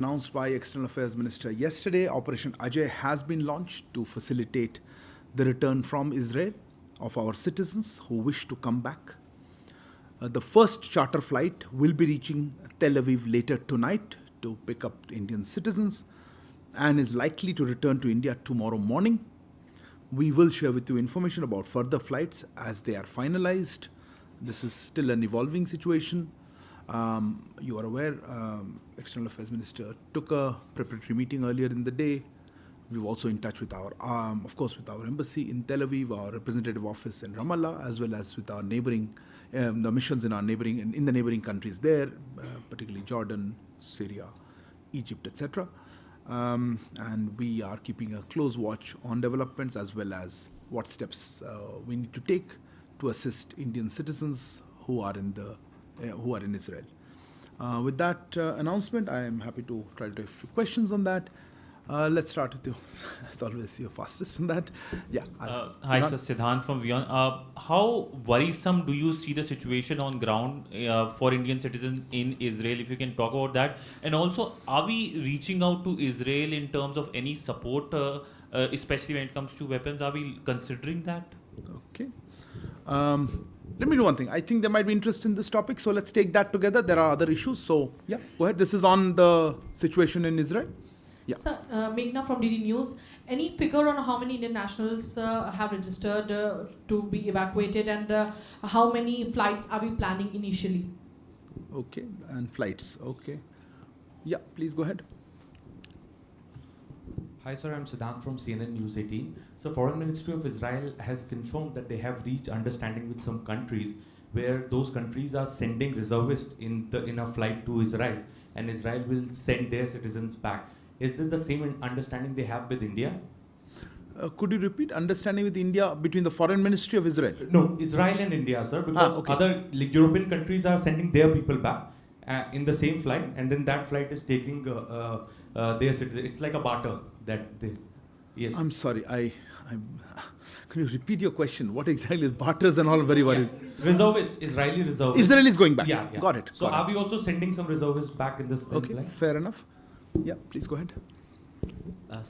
Announced by External Affairs Minister yesterday, Operation Ajay has been launched to facilitate the return from Israel of our citizens who wish to come back. The first charter flight will be reaching Tel Aviv later tonight to pick up Indian citizens and is likely to return to India tomorrow morning. We will share with you information about further flights as they are finalized. This is still an evolving situation. You are aware, External Affairs Minister took a preparatory meeting earlier in the day. We're also in touch with our, of course, with our embassy in Tel Aviv, our representative office in Ramallah, as well as with our neighboring, the missions in our neighboring, in the neighboring countries there, particularly Jordan, Syria, Egypt, etc. And we are keeping a close watch on developments as well as what steps we need to take to assist Indian citizens who are in Israel. With that announcement, I am happy to try to take a few questions on that. Let's start with you. It's always your fastest on that. Yeah. Hi, sir. Siddhant from Vion. How worrisome do you see the situation on ground for Indian citizens in Israel? If you can talk about that. And also, are we reaching out to Israel in terms of any support, especially when it comes to weapons? Are we considering that? Okay. Let me do one thing. I think there might be interest in this topic, so let's take that together. There are other issues. So, yeah, go ahead. This is on the situation in Israel. Yeah. Sir, Meghna from DD News. Any figure on how many Indian nationals have registered to be evacuated, and how many flights are we planning initially? Okay, and flights. Okay. Yeah, please go ahead. Hi sir, I'm Siddhant from CNN News 18. So Foreign Ministry of Israel has confirmed that they have reached understanding with some countries where those countries are sending reservists in a flight to Israel, and Israel will send their citizens back. Is this the same understanding they have with India? Could you repeat understanding with India between the Foreign Ministry of Israel? No, Israel and India, sir, because other European countries are sending their people back in the same flight, and then that flight is taking their citizens. It's like a barter that they. Yes. I'm sorry. Can you repeat your question? What exactly is barters and all? Very worried. Yeah. Reservist, Israeli reservist. Israel is going back. Yeah, yeah. Got it. So are we also sending some reservists back in this Okay, flight? fair enough. Yeah, please go ahead.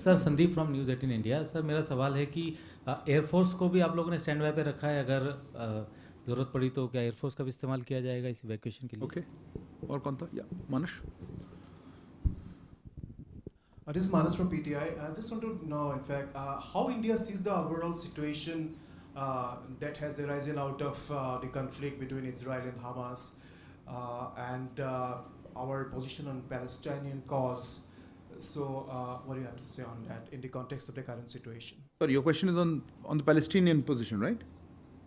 Sir Sandeep from news 18 India. Sir मेरा सवाल है कि air force को भी आप लोगों ने stand by पे रखा है, अगर ज़रूरत पड़ी तो क्या एयरफोर्स का भी इस्तेमाल किया जाएगा इस इवैक्यूएशन के लिए? Okay. और कौन था? Yeah, Manush. This is Manas from PTI. I just want to know, in fact, how India sees the overall situation that has arisen out of the conflict between Israel and Hamas, and our position on Palestinian cause. So, what do you have to say on that in the context of the current situation? Sorry, your question is on the Palestinian position, right?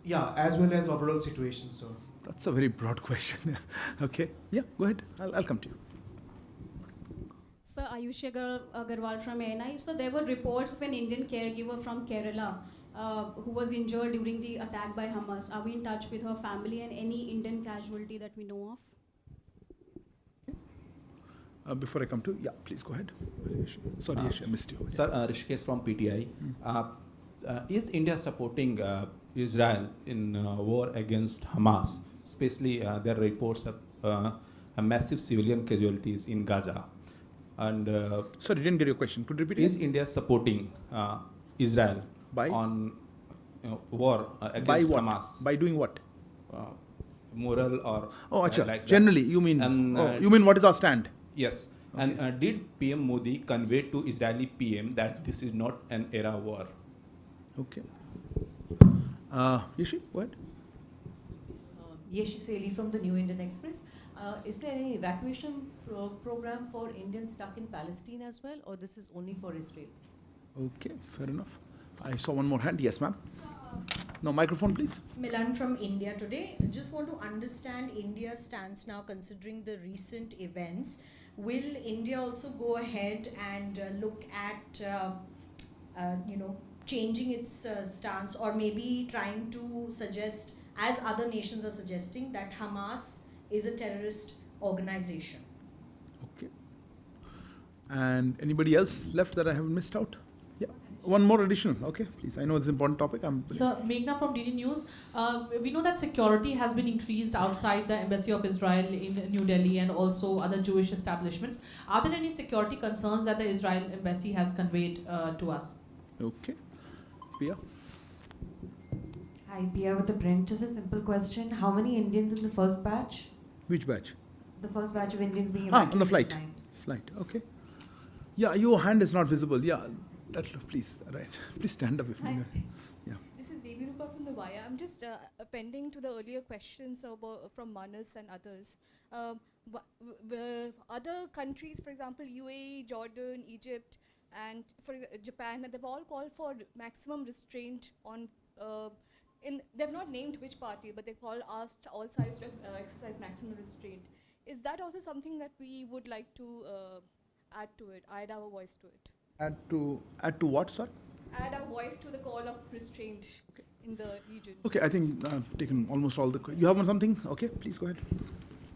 Yeah, as well as overall situation. So that's a very broad question. Okay. Yeah, go ahead. I'll come to you. Sir, Ayush Agarwal from ANI. So there were reports of an Indian caregiver from Kerala who was injured during the attack by Hamas. Are we in touch with her family and any Indian casualty that we know of? Before I come to, yeah, please go ahead. Sorry, I missed you. Sir, Rishikesh from PTI. Is India supporting Israel in war against Hamas? Especially there are reports of massive civilian casualties in Gaza. And sorry, didn't get your question. Could you repeat? Is India supporting Israel on war against by what? Hamas? By doing what? Moral or like generally, you mean? You mean what is our stand? Yes. Okay. And did PM Modi convey to Israeli PM that this is not an era war? Okay. Yeshi, go ahead. Yeshi Seli from the New Indian Express. Is there any evacuation program for Indians stuck in Palestine as well, or this is only for Israel? Okay, fair enough. I saw one more hand. Yes, ma'am. No, microphone, please. Milan from India Today. Just want to understand India's stance now, considering the recent events. Will India also go ahead and look at, changing its stance, or maybe trying to suggest, as other nations are suggesting, that Hamas is a terrorist organization? Okay. And anybody else left that I haven't missed out? Yeah. One more additional, okay, please. I know it's an important topic. Sir, Meghna from DD News. We know that security has been increased outside the Embassy of Israel in New Delhi and also other Jewish establishments. Are there any security concerns that the Israel Embassy has conveyed to us? Okay. Pia? Hi, Pia with the print. Just a simple question. How many Indians in the first batch? Which batch? The first batch of Indians being evacuated. On the flight. tonight. Flight, okay. Yeah, your hand is not visible. Yeah, please, right. Please stand up if Hi. you yeah. This is Devi Rupa from the Wire. I'm just appending to the earlier questions from Manas and others. Other countries, for example, UAE, Jordan, Egypt, and Japan, they've all called for maximum restraint on. They've not named which party, but they asked all sides to exercise maximum restraint. Is that also something that we would like to add to it? Add our voice to it. Add to what, sir? Add our voice to the call of restraint in the region. Okay, I think I've taken almost all the You have something? Okay, please go ahead.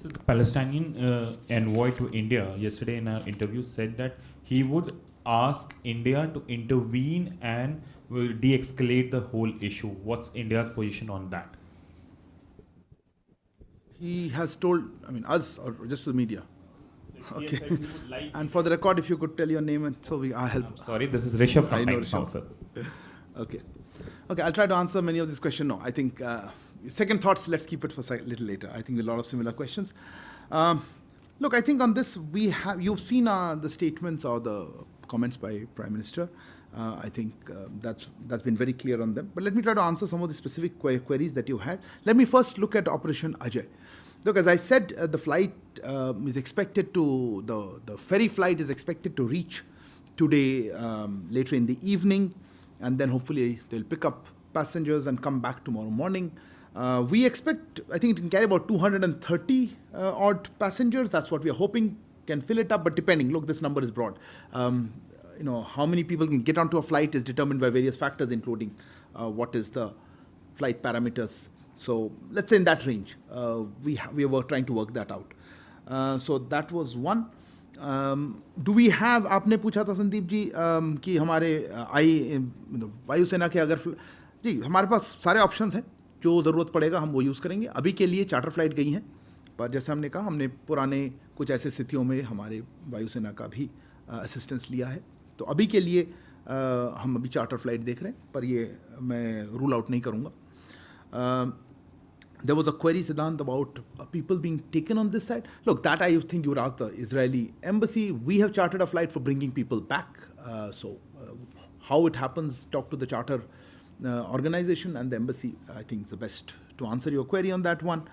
So the Palestinian envoy to India yesterday in an interview said that he would ask India to intervene and de-escalate the whole issue. What's India's position on that? He has told, us or just the media? Okay. And for the record, if you could tell your name and so I'll help. I'm sorry, this is Rishabh from Times Now, sir. Okay. Okay, I'll try to answer many of these questions. No, I think second thoughts, let's keep it for a little later. I think a lot of similar questions. Look, I think on this, you've seen the statements or the comments by Prime Minister. I think that's been very clear on them. But let me try to answer some of the specific queries that you had. Let me first look at Operation Ajay. Look, as I said, the flight is expected to, the ferry flight is expected to reach today later in the evening, and then hopefully they'll pick up passengers and come back tomorrow morning. We expect, I think it can carry about 230 odd passengers. That's what we are hoping can fill it up, but depending, look, this number is broad. How many people can get onto a flight is determined by various factors, including what is the flight parameters. So let's say in that range, we were trying to work that out. So that was one. Do we have, आपने पूछा था संदीप जी कि हमारे वायुसेना के अगर जी हमारे पास सारे ऑप्शंस हैं, जो ज़रूरत पड़ेगा हम वो यूज़ करेंगे. अभी के लिए चार्टर फ्लाइट गई हैं, पर जैसे हमने कहा हमने पुराने कुछ ऐसे स्थितियों में हमारे वायुसेना का भी असिस्टेंस लिया है. तो अभी के लिए हम अभी चार्टर फ्लाइट देख रहे हैं, पर ये मैं रूल आउट नहीं करूँगा. There was a query, Siddhant, about people being taken on this side. Look, that I think you would ask the Israeli embassy. We have chartered a flight for bringing people back. How it happens, talk to the charter organization and the embassy. I think the best to answer your query on that one.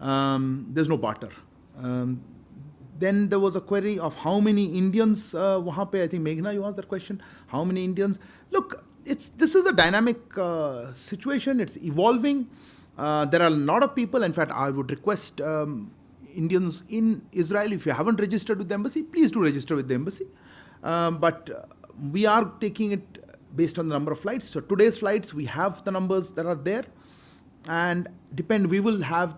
There's no barter. Then there was a query of how many Indians wahan pe. I think Meghna, you asked that question. How many Indians? Look, this is a dynamic situation. It's evolving. There are a lot of people. In fact, I would request Indians in Israel, if you haven't registered with the embassy, please do register with the embassy. But we are taking it based on the number of flights. So today's flights, we have the numbers that are there. And we will have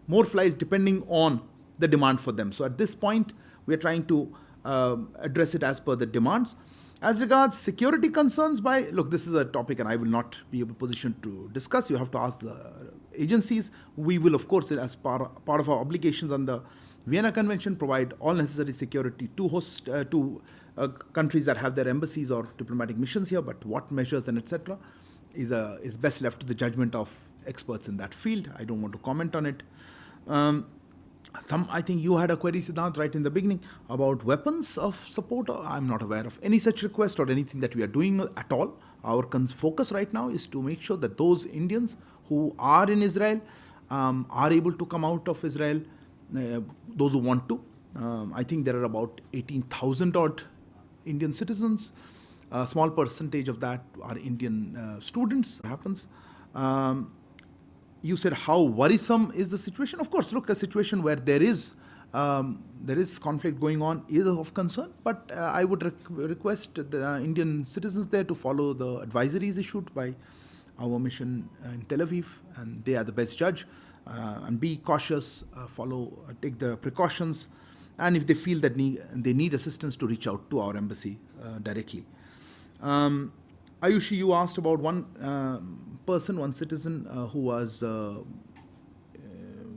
more flights depending on the demand for them. So at this point, we are trying to address it as per the demands. As regards security concerns look, this is a topic and I will not be in a position to discuss. You have to ask the agencies. We will, of course, as part of our obligations on the Vienna Convention, provide all necessary security to countries that have their embassies or diplomatic missions here. But what measures and etc. is best left to the judgment of experts in that field. I don't want to comment on it. I think you had a query, Siddhant, right in the beginning about weapons of support. I'm not aware of any such request or anything that we are doing at all. Our focus right now is to make sure that those Indians who are in Israel are able to come out of Israel, those who want to. I think there are about 18,000 odd Indian citizens. A small percentage of that are Indian students, happens. You said how worrisome is the situation? Of course, look, a situation where there is conflict going on is of concern, but I would request the Indian citizens there to follow the advisories issued by our mission in Tel Aviv, and they are the best judge, and be cautious, take the precautions, and if they feel that they need assistance, to reach out to our embassy directly. Ayushi, you asked about one person, one citizen who was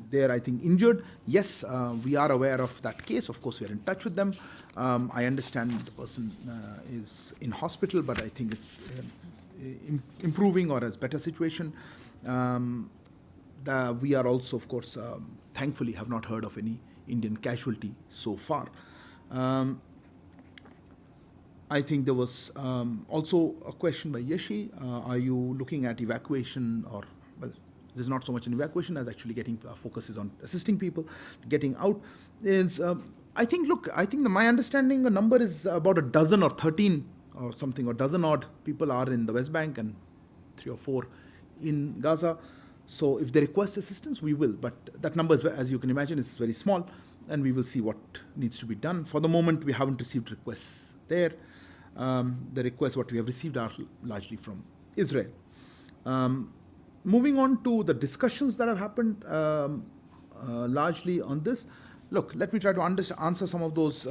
there, I think, injured. Yes, we are aware of that case. Of course, we are in touch with them. I understand the person is in hospital, but I think it's improving or has better situation. We are also, of course, thankfully have not heard of any Indian casualty so far. I think there was also a question by Yeshi. Are you looking at evacuation or, well, there's not so much an evacuation as actually getting focuses on assisting people getting out. I think my understanding the number is about a dozen or 13 or something, or dozen odd people are in the West Bank and 3 or 4 in Gaza. So if they request assistance, we will. But that number, is, as you can imagine, is very small, and we will see what needs to be done. For the moment, we haven't received requests there. The requests what we have received are largely from Israel. Moving on to the discussions that have happened largely on this. Look, let me try to answer some of those.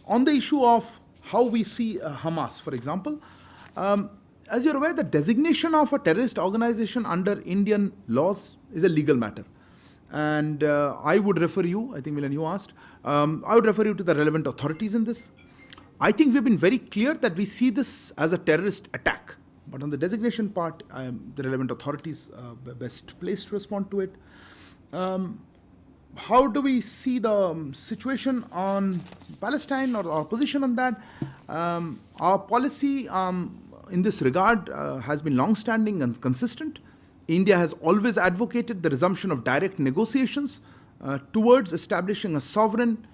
On the issue of how we see Hamas, for example, as you're aware, the designation of a terrorist organization under Indian laws is a legal matter. And I would refer you, I think Milan, you asked, I would refer you to the relevant authorities in this. I think we've been very clear that we see this as a terrorist attack. But on the designation part, the relevant authorities are best placed to respond to it. How do we see the situation on Palestine, or our position on that? Our policy in this regard has been long-standing and consistent. India has always advocated the resumption of direct negotiations towards establishing a sovereign,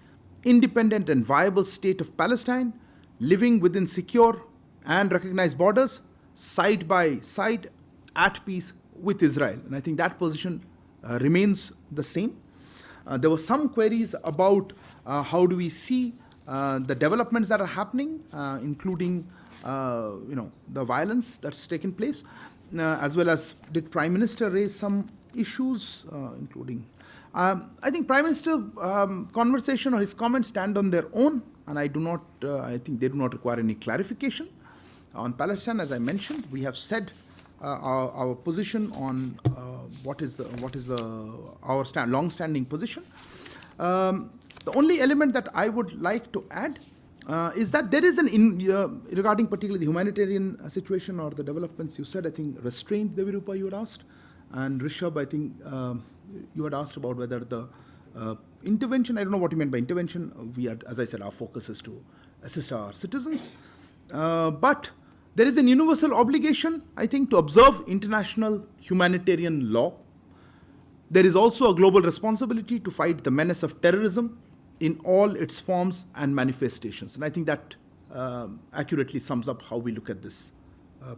independent and viable state of Palestine, living within secure and recognized borders, side by side, at peace with Israel. And I think that position remains the same. There were some queries about how do we see the developments that are happening, including the violence that's taken place, as well as did Prime Minister raise some issues, including I think Prime Minister conversation or his comments stand on their own, and I think they do not require any clarification. On Palestine, as I mentioned, we have said our position on what is our long-standing position. The only element that I would like to add is that there is regarding particularly the humanitarian situation or the developments you said, I think restraint, Devirupa, you had asked, and Rishabh, I think you had asked about whether the intervention, I don't know what you meant by intervention. We are, as I said, our focus is to assist our citizens. But there is an universal obligation, I think, to observe international humanitarian law. There is also a global responsibility to fight the menace of terrorism in all its forms and manifestations. And I think that accurately sums up how we look at this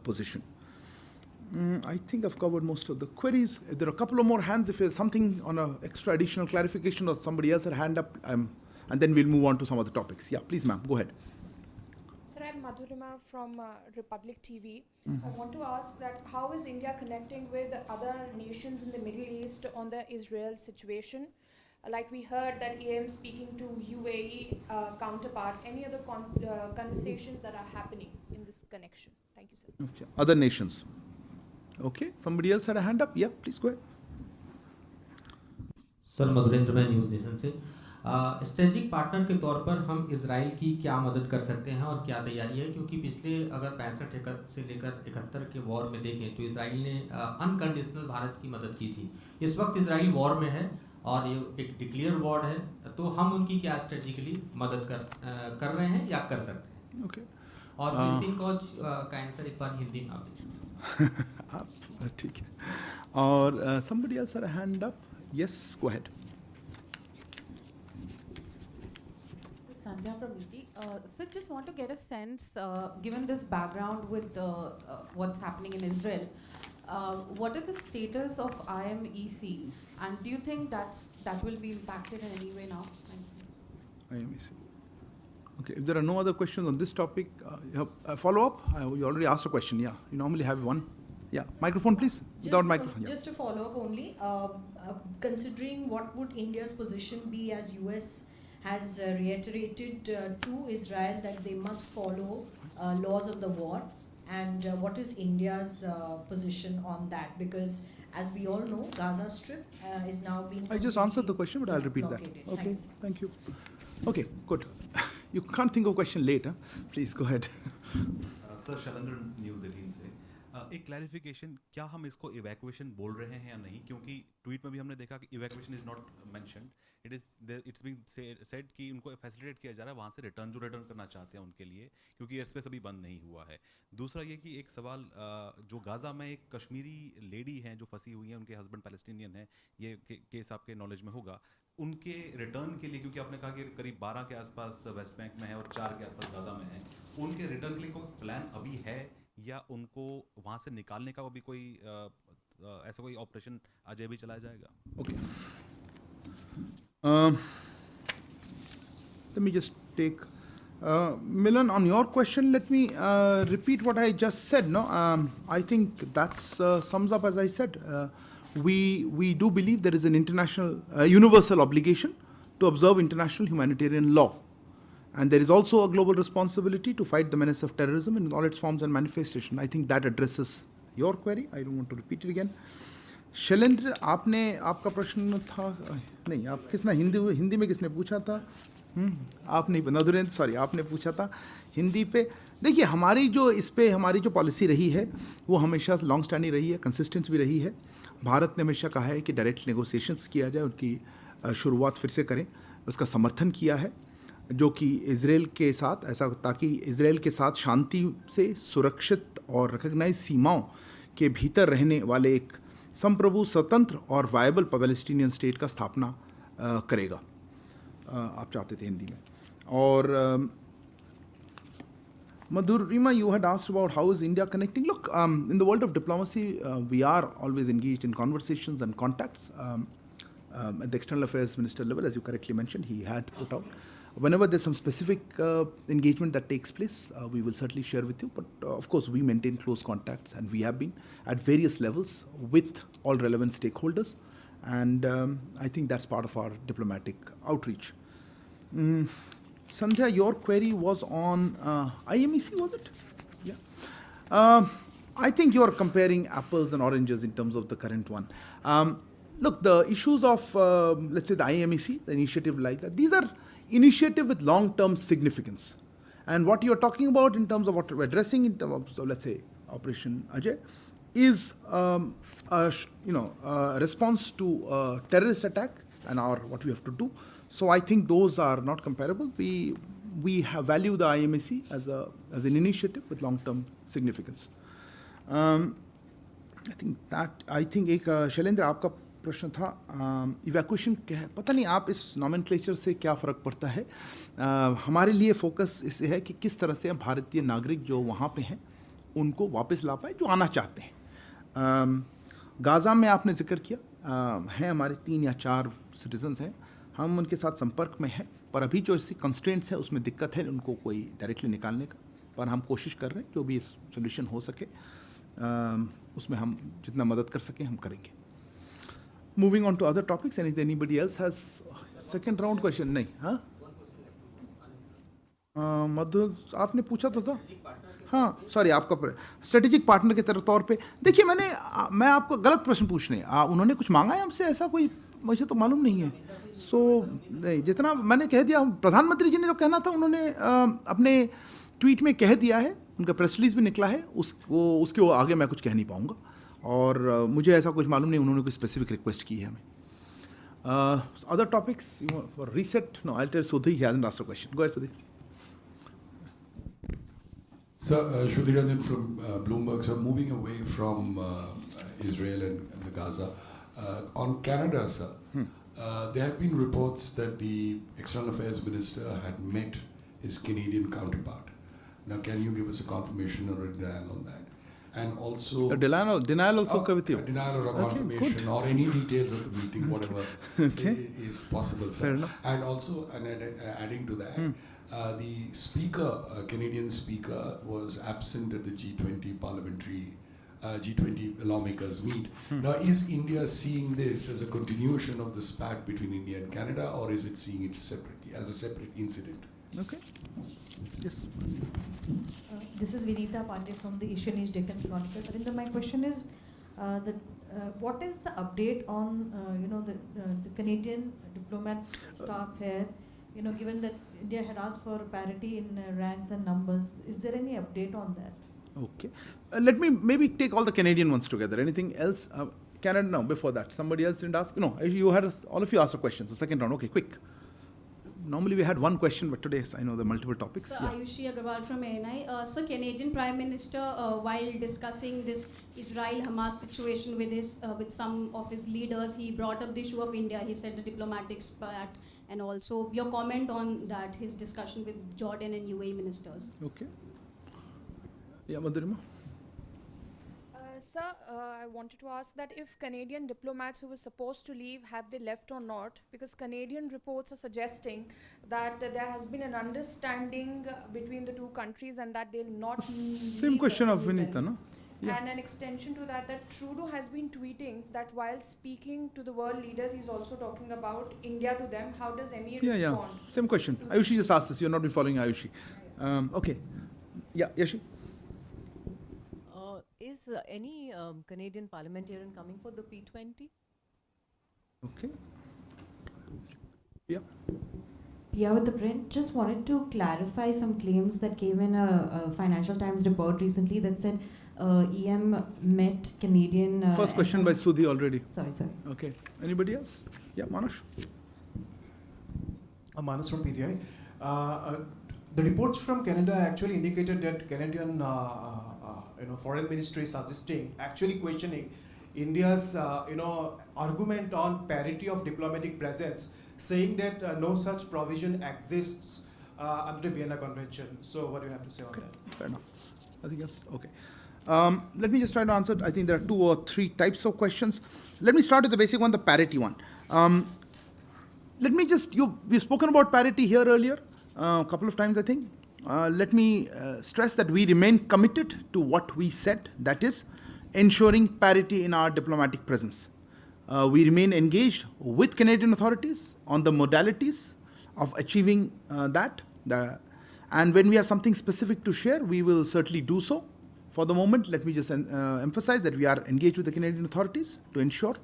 position. I think I've covered most of the queries. If there are a couple of more hands, if there's something on an extra additional clarification or somebody else had a hand up, and then we'll move on to some other topics. Yeah, please, ma'am, go ahead. Sir, I'm Madhurima from Republic TV. I want to ask that how is India connecting with other nations in the Middle East on the Israel situation? Like we heard that EM speaking to UAE counterpart. Any other conversations that are happening in this connection? Thank you, sir. Okay. Other nations. Okay. Somebody else had a hand up? Yeah, please go ahead. Sir Madhurendra मैं news nation से strategic partner के तौर पर हम Israel की क्या मदद कर सकते हैं और क्या तैयारी है, क्योंकि पिछले अगर 65 से लेकर 71 के वॉर में देखें तो इजराइल ने अनकंडीशनल भारत की मदद की थी. इस वक्त इजराइल वॉर में है और ये एक डिक्लेयर वॉर है, तो हम उनकी क्या स्ट्रेटेजिकली मदद कर रहे हैं या कर सकते हैं? Okay. और मिसिंग कोच का आंसर एक बार हिंदी में आप दीजिए. ठीक है. और somebody else had a hand up. Yes, go ahead. Sandhya from ET. So just want to get a sense, given this background with what's happening in Israel, what is the status of IMEC, and do you think that will be impacted in any way now? IMEC. Okay, if there are no other questions on this topic, you have a follow-up? You already asked a question, yeah. You normally have one. Yeah, microphone please, without microphone. Just a follow-up only. Considering what would India's position be as US has reiterated to Israel that they must follow laws of the war, And what is India's position on that? Because as we all know, Gaza Strip is now being... I just answered the question, but I'll repeat blockaded. that. Okay, Thank you. thank you. Okay, good. You can't think of a question later. Please go ahead. Sir Shailendra news 18 से एक clarification, क्या हम इसको evacuation बोल रहे हैं या नहीं, क्योंकि ट्वीट में भी हमने देखा कि evacuation is not mentioned, it's being said कि उनको फैसिलिटेट किया जा रहा है वहाँ से रिटर्न करना चाहते हैं उनके लिए, क्योंकि एयर स्पेस अभी बंद नहीं हुआ है। दूसरा ये कि एक सवाल, जो गाज़ा में एक कश्मीरी लेडी हैं जो फंसी हुई हैं, उनके हस्बैंड पैलेस्टीनियन हैं, ये केस आपके नॉलेज में होगा, उनके रिटर्न के लिए, क्योंकि आपने कहा कि करीब 12 के आसपास वेस्ट बैंक में है और 4 के आसपास गाज़ा में है, उनके रिटर्न के लिए कोई प्लान अभी है या उनको वहाँ से निकालने का अभी कोई ऐसा कोई ऑपरेशन अजय भी चलाया जाएगा? Okay. Let me just take Milan, on your question, let me repeat what I just said. No, I think that sums up, as I said. We do believe there is an international, universal obligation to observe international humanitarian law. And there is also a global responsibility to fight the menace of terrorism in all its forms and manifestation. I think that addresses your query. I don't want to repeat it again. Shailendra, आपका प्रश्न था नहीं, आप किसने हिंदी में किसने पूछा था? आप नहीं, नदुरेंद्र, सॉरी, आपने पूछा था हिंदी पे। देखिए, हमारी जो पॉलिसी रही है वो हमेशा लॉन्ग स्टैंडिंग रही है, कंसिस्टेंट भी रही है। भारत ने हमेशा कहा है कि डायरेक्ट नेगोशिएशंस किया जाए, उनकी शुरुआत फिर से करें, उसका समर्थन किया है, जो कि इजराइल के साथ ऐसा, ताकि इजराइल के साथ शांति से सुरक्षित और रिकॉग्नाइज सीमाओं के भीतर रहने वाले एक संप्रभु, स्वतंत्र और वायबल पैलेस्टीनियन स्टेट का स्थापना करेगा। आप चाहते थे हिंदी में। और Madhurima, you had asked about how is India connecting. Look, in the world of diplomacy, we are always engaged in conversations and contacts. At the External Affairs Minister level, as you correctly mentioned, he had put out. Whenever there's some specific engagement that takes place, we will certainly share with you. But of course, we maintain close contacts, and we have been at various levels with all relevant stakeholders. And I think that's part of our diplomatic outreach. Sandhya, your query was on IMEC, was it? Yeah. I think you're comparing apples and oranges in terms of the current one. Look, the issues of, let's say, the IMEC, the initiative like that, these are initiatives with long-term significance. And what you're talking about in terms of what we're addressing in terms of, so let's say, Operation Ajay, is a response to a terrorist attack and what we have to do. So I think those are not comparable. We value the IMEC as an initiative with long-term significance. I think एक शैलेंद्र, आपका प्रश्न था evacuation क्या है, पता नहीं आप इस नॉमेनक्लेचर से क्या फ़र्क पड़ता है। हमारे लिए फोकस इससे है कि किस तरह से भारतीय नागरिक जो वहाँ पे हैं उनको वापस ला पाए, जो आना चाहते हैं। गाज़ा में आपने जिक्र किया, हैं हमारे 3 या 4 सिटीजन्स हैं, हम उनके साथ संपर्क में हैं, पर अभी जो इसकी कंस्ट्रेंट्स है उसमें दिक्कत है उनको कोई डायरेक्टली निकालने का, पर हम कोशिश कर रहे हैं जो भी सोल्यूशन हो सके उसमें हम जितना मदद कर सकें हम करेंगे। Moving on to other topics, anybody else has second round question? नहीं, हाँ मधु आपने पूछा तो था, हाँ सॉरी, आपका स्ट्रेटेजिक पार्टनर के तौर पे। देखिए, मैं आपको गलत प्रश्न पूछने, उन्होंने कुछ मांगा है हमसे, ऐसा कोई मुझे तो मालूम नहीं है। नहीं, जितना मैंने कह दिया, प्रधानमंत्री जी ने जो कहना था उन्होंने अपने ट्वीट में कह दिया है, उनका प्रेस रिलीज भी निकला है, उसके आगे मैं कुछ कह नहीं पाऊँगा, और मुझे ऐसा कुछ मालूम नहीं उन्होंने कोई स्पेसिफिक रिक्वेस्ट की है हमें। Other topics for reset? No, I tell Sudhi, he hasn't asked a question. Go ahead, Sudhi. Sir, Sudhi Ranjan from Bloomberg. So moving away from Israel and the Gaza, on Canada, sir, there have been reports that the External Affairs Minister had met his Canadian counterpart. Now, can you give us a confirmation or a denial on that? And also... A denial also okay with you? A denial or a confirmation, or any details of the meeting, whatever is possible, sir. Fair enough. And also, adding to that, the speaker, Canadian speaker, was absent at the G20 parliamentary, G20 lawmakers meet. Now, is India seeing this as a continuation of the spat between India and Canada, or is it seeing it separately, as a separate incident? Okay. Yes. This is Vinita Pandey from the Asian East Deccan Chronicle. Arindam, my question is what is the update on the Canadian diplomat staff here? Given that India had asked for parity in ranks and numbers, is there any update on that? Okay. Let me maybe take all the Canadian ones together. Anything else? Canada, no, before that. Somebody else didn't ask? No, you had, all of you asked a question. So second round, okay, quick. Normally we had one question, but today I know there are multiple topics. So Ayushi Agarwal from ANI. So Canadian Prime Minister, while discussing this Israel-Hamas situation with some of his leaders, he brought up the issue of India. He said the diplomatic pact, and also your comment on that, his discussion with Jordan and UAE ministers. Okay. Yeah, Madhurima. Sir, I wanted to ask that if Canadian diplomats who were supposed to leave, have they left or not? Because Canadian reports are suggesting that there has been an understanding between the two countries and that they'll not Same question of Vinita, no? Yeah. And an extension to that, that Trudeau has been tweeting that while speaking to the world leaders, he's also talking about India to them. How does MEA respond? Yeah. Same question. Ayushi just asked this. You've not been following Ayushi. Okay. Yeah, Yashi. Is any Canadian parliamentarian coming for the P20? Okay. Yeah. Yeah, with the print, just wanted to clarify some claims that came in a Financial Times report recently that said EM met Canadian... First question by Sudhi already. Sorry. Okay. Anybody else? Yeah, Manush. Manas from PTI. The reports from Canada actually indicated that Canadian foreign ministry is suggesting, actually questioning India's argument on parity of diplomatic presence, saying that no such provision exists under the Vienna Convention. So what do you have to say on that? Fair enough. I think yes. Okay. Let me just try to answer. I think there are 2 or 3 types of questions. Let me start with the basic one, the parity one. Let me just, we've spoken about parity here earlier, a couple of times, I think. Let me stress that we remain committed to what we said, that is, ensuring parity in our diplomatic presence. We remain engaged with Canadian authorities on the modalities of achieving that. And when we have something specific to share, we will certainly do so. For the moment, let me just emphasize that we are engaged with the Canadian authorities to ensure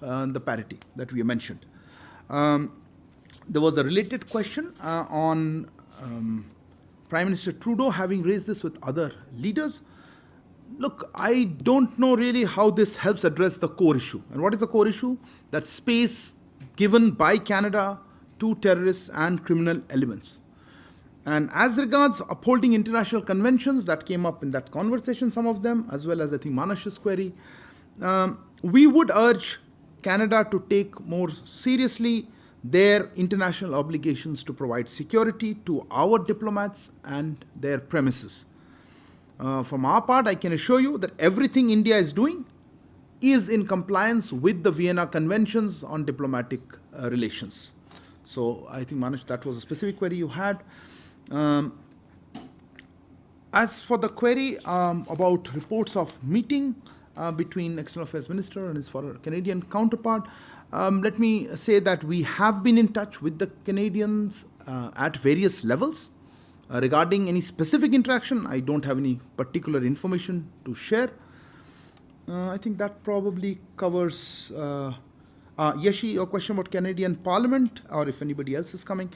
the parity that we mentioned. There was a related question on Prime Minister Trudeau having raised this with other leaders. Look, I don't know really how this helps address the core issue. And what is the core issue? That space given by Canada to terrorists and criminal elements. And as regards upholding international conventions, that came up in that conversation, some of them, as well as I think Manash's query, we would urge Canada to take more seriously their international obligations to provide security to our diplomats and their premises. From our part, I can assure you that everything India is doing is in compliance with the Vienna Conventions on diplomatic relations. So I think, Manish, that was a specific query you had. As for the query about reports of meeting between External Affairs Minister and his foreign Canadian counterpart, let me say that we have been in touch with the Canadians at various levels. Regarding any specific interaction, I don't have any particular information to share. I think that probably covers... Yeshi, your question about Canadian Parliament, or if anybody else is coming.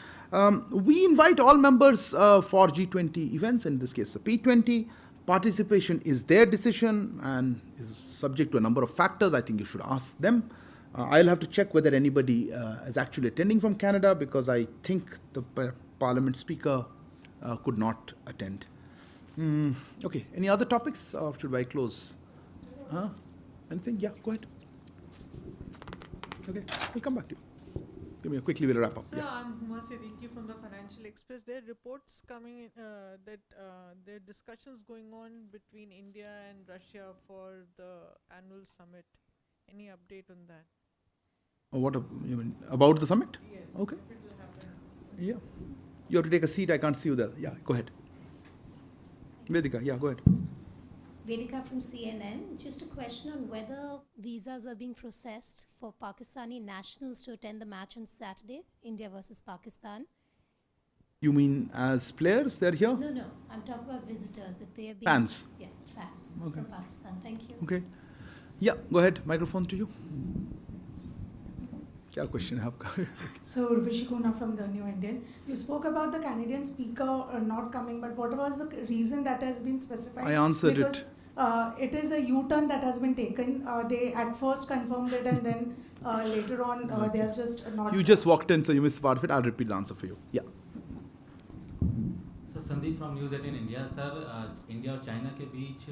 We invite all members for G20 events, in this case the P20. Participation is their decision and is subject to a number of factors. I think you should ask them. I'll have to check whether anybody is actually attending from Canada, because I think the Parliament Speaker could not attend. Okay, any other topics, or should I close? Anything? Yeah, go ahead. Okay, we'll come back to you. Give me a quickly, we'll wrap up. Sir, I'm Huma Siddiqui from the Financial Express. There are reports coming in that there are discussions going on between India and Russia for the annual summit. Any update on that? What you mean, about the summit? Yes. Okay. If it will happen. Yeah. You have to take a seat. I can't see you there. Yeah, go ahead. Vedika, yeah, go ahead. Vedika from CNN. Just a question on whether visas are being processed for Pakistani nationals to attend the match on Saturday, India versus Pakistan. You mean as players? They're here? No. I'm talking about visitors. If they have been Fans. Yeah, fans Okay. from Pakistan. Thank you. Okay. Yeah, go ahead. Microphone to you. क्या question है आपका? So, Urvashi Kona from the New Indian. You spoke about the Canadian speaker not coming, but what was the reason that has been specified? I answered because, it is a U-turn that has been taken. They at first confirmed it and then later on they have just not. You just walked in, so you missed part of it. I'll repeat the answer for you. Yeah. Sir Sandeep from news 18 India. Sir India और China के बीच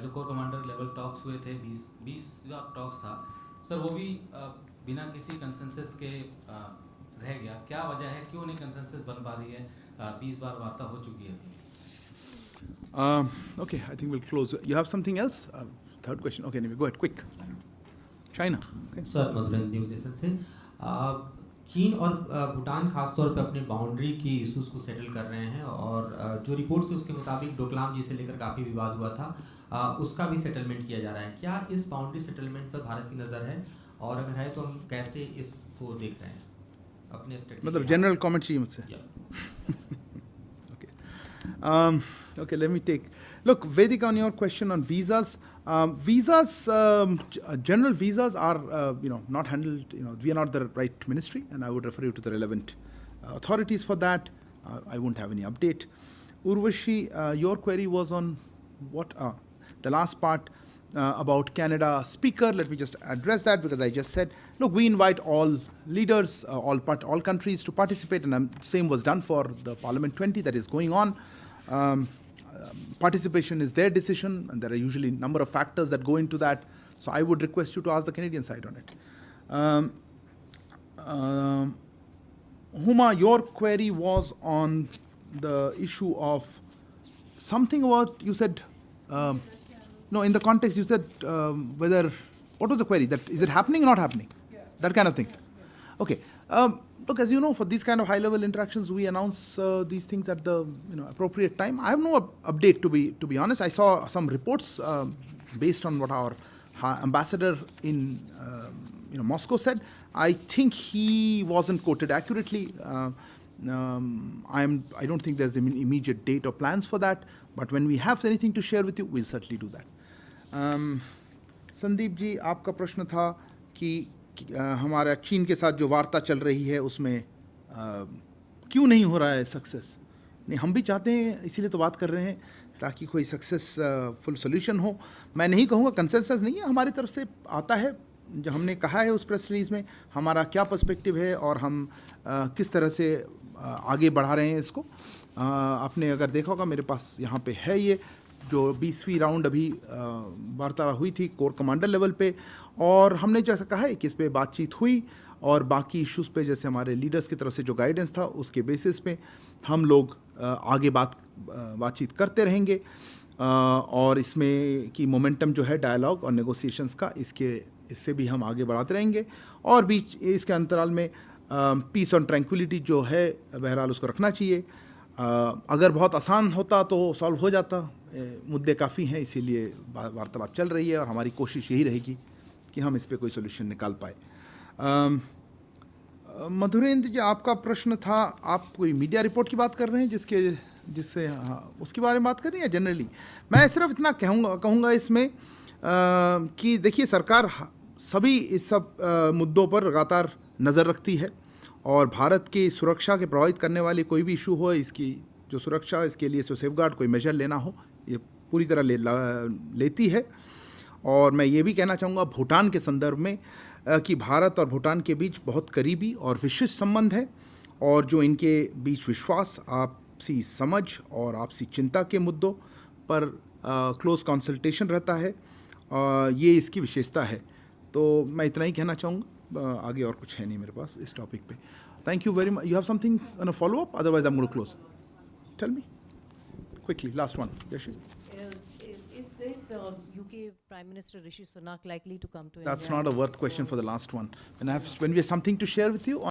जो core commander level talks हुए थे 20 का talks था sir, वो भी बिना किसी कंसेंसस के रह गया। क्या वजह है, क्यों नहीं कंसेंसस बन पा रही है? 20 बार वार्ता हो चुकी है। Okay, I think we'll close. You have something else? Third question. Okay, anyway, go ahead, quick. China. Okay. Sir Madhuran news nation से चीन और भूटान खासतौर पे अपनी बाउंड्री की इश्यूज को सेटल कर रहे हैं और जो रिपोर्ट से उसके मुताबिक डोकलाम जी से लेकर काफ़ी विवाद हुआ था, उसका भी सेटलमेंट किया जा रहा है। क्या इस बाउंड्री सेटलमेंट पर भारत की नज़र है, और अगर है तो हम कैसे इसको देख रहे हैं अपने स्टेट? मतलब जनरल कमेंट चाहिए मुझसे? Okay, let me take. Look, Vedika, on your question on visas, general visas are, not handled. We are not the right ministry, and I would refer you to the relevant authorities for that. I won't have any update. Urvashi, your query was on what? The last part about Canada speaker. Let me just address that, because I just said, look, we invite all leaders, all countries to participate, and same was done for the Parliament 20 that is going on. Participation is their decision, and there are usually a number of factors that go into that. So I would request you to ask the Canadian side on it. Huma, your query was on the issue of something about, you said, no, in the context you said whether, what was the query? That is it happening or not happening? That kind of thing. Okay. Look, as you know, for these kind of high-level interactions, we announce these things at the appropriate time. I have no update, to be honest. I saw some reports based on what our ambassador in Moscow said. I think he wasn't quoted accurately. I don't think there's an immediate date or plans for that. But when we have anything to share with you, we'll certainly do that. Sandeep ji, आपका प्रश्न था कि हमारा चीन के साथ जो वार्ता चल रही है उसमें क्यों नहीं हो रहा है सक्सेस? नहीं, हम भी चाहते हैं, इसीलिए तो बात कर रहे हैं ताकि कोई सक्सेसफुल सोल्यूशन हो। मैं नहीं कहूँगा कंसेंसस नहीं है, हमारी तरफ से आता है। जो हमने कहा है उस प्रेस रिलीज़ में हमारा क्या पर्सपेक्टिव है और हम किस तरह से आगे बढ़ा रहे हैं इसको। आपने अगर देखा होगा मेरे पास यहाँ पे है ये जो 20वीं राउंड अभी वार्ता हुई थी कोर कमांडर लेवल पे, और हमने जैसा कहा है कि इस पे बातचीत हुई और बाकी इश्यूज़ पे जैसे हमारे लीडर्स की तरफ से जो गाइडेंस था उसके बेसिस पे हम लोग आगे बातचीत करते रहेंगे, और इसमें की मोमेंटम जो है डायलॉग और नेगोशिएशंस का इससे भी हम आगे बढ़ाते रहेंगे, और बीच इसके अंतराल में पीस और ट्रैंक्विलिटी जो है बहरहाल उसको रखना चाहिए। अगर बहुत आसान होता तो सॉल्व हो जाता, मुद्दे काफ़ी हैं, इसीलिए वार्तालाप चल रही है और हमारी कोशिश यही रहेगी कि हम इस पे कोई सोल्यूशन निकाल पाए। मधुरेंद्र जी, आपका प्रश्न था, आप कोई मीडिया रिपोर्ट की बात कर रहे हैं जिससे उसके बारे में बात कर रही हैं या जनरली? मैं सिर्फ इतना कहूँगा इसमें कि देखिए, सरकार सभी इस सब मुद्दों पर लगातार नज़र रखती है, और भारत की सुरक्षा के प्रभावित करने वाली कोई भी इशू हो, इसकी जो सुरक्षा, इसके लिए सेफगार्ड कोई मेजर लेना हो, ये पूरी तरह लेती है। और मैं ये भी कहना चाहूँगा भूटान के संदर्भ में कि भारत और भूटान के बीच बहुत करीबी और विशिष्ट संबंध है, और जो इनके बीच विश्वास, आपसी समझ और आपसी चिंता के मुद्दों पर क्लोज कंसल्टेशन रहता है, ये इसकी विशेषता है। तो मैं इतना ही कहना चाहूँगा, आगे और कुछ है नहीं मेरे पास इस टॉपिक पे। Thank you very much. You have something on a follow up? Otherwise I am going to close. Tell me quickly, last one. Is UK Prime Minister Rishi Sunak likely to come to India? That's not a worth question for the last one. When we have something to share with you